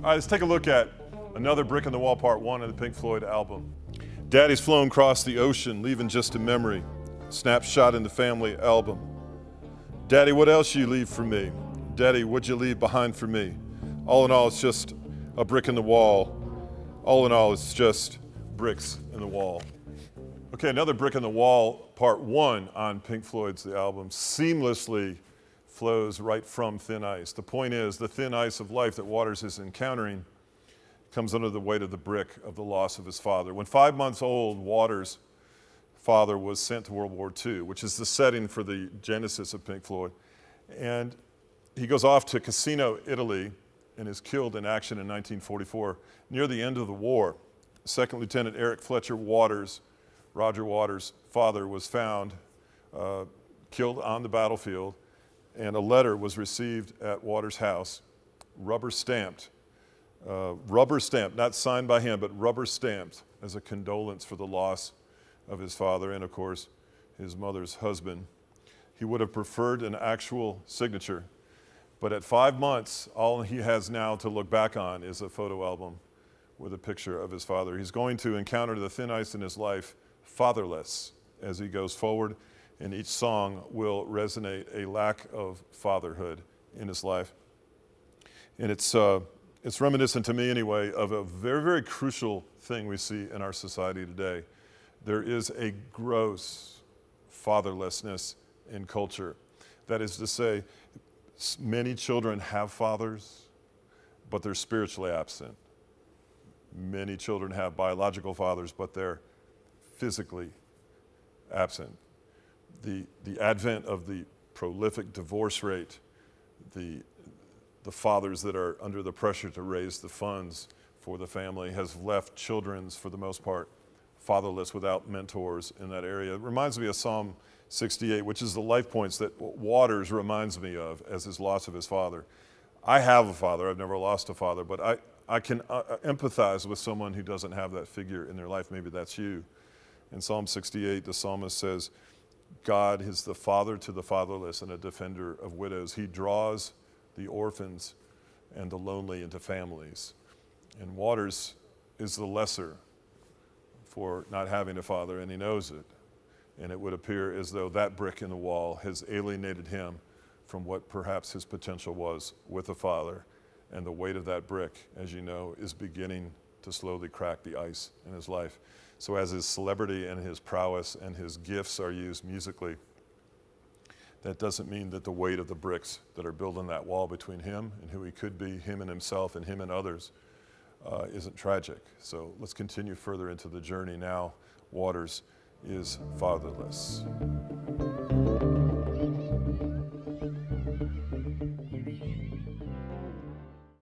All right, let's take a look at another Brick in the Wall, part one of the Pink Floyd album. Daddy's flown across the ocean, leaving just a memory. Snapshot in the family album. Daddy, what else you leave for me? Daddy, what'd you leave behind for me? All in all, it's just a brick in the wall. All in all, it's just bricks in the wall. Okay, another Brick in the Wall, part one on Pink Floyd's The album, seamlessly flows right from thin ice. The point is, the thin ice of life that Waters is encountering comes under the weight of the brick of the loss of his father. When 5 months old, Waters' father was sent to World War II, which is the setting for the genesis of Pink Floyd. And he goes off to Cassino, Italy, and is killed in action in 1944. Near the end of the war, Second Lieutenant Eric Fletcher Waters, Roger Waters' father, was found killed on the battlefield, and a letter was received at Waters' house, rubber stamped, not signed by him, but rubber stamped as a condolence for the loss of his father and, of course, his mother's husband. He would have preferred an actual signature, but at 5 months, all he has now to look back on is a photo album with a picture of his father. He's going to encounter the thin ice in his life, fatherless, as he goes forward, and each song will resonate a lack of fatherhood in his life. And it's reminiscent to me anyway of a very, very crucial thing we see in our society today. There is a gross fatherlessness in culture. That is to say, many children have fathers, but they're spiritually absent. Many children have biological fathers, but they're physically absent. The advent of the prolific divorce rate, the fathers that are under the pressure to raise the funds for the family has left children, for the most part, fatherless, without mentors in that area. It reminds me of Psalm 68, which is the Lifepoints that Waters reminds me of as his loss of his father. I have a father, I've never lost a father, but I can empathize with someone who doesn't have that figure in their life. Maybe that's you. In Psalm 68, the psalmist says, God is the father to the fatherless and a defender of widows. He draws the orphans and the lonely into families. And Waters is the lesser for not having a father, and he knows it. And it would appear as though that brick in the wall has alienated him from what perhaps his potential was with a father. And the weight of that brick, as you know, is beginning to slowly crack the ice in his life. So as his celebrity and his prowess and his gifts are used musically, that doesn't mean that the weight of the bricks that are building that wall between him and who he could be, him and himself and him and others, isn't tragic. So let's continue further into the journey now. Waters is fatherless.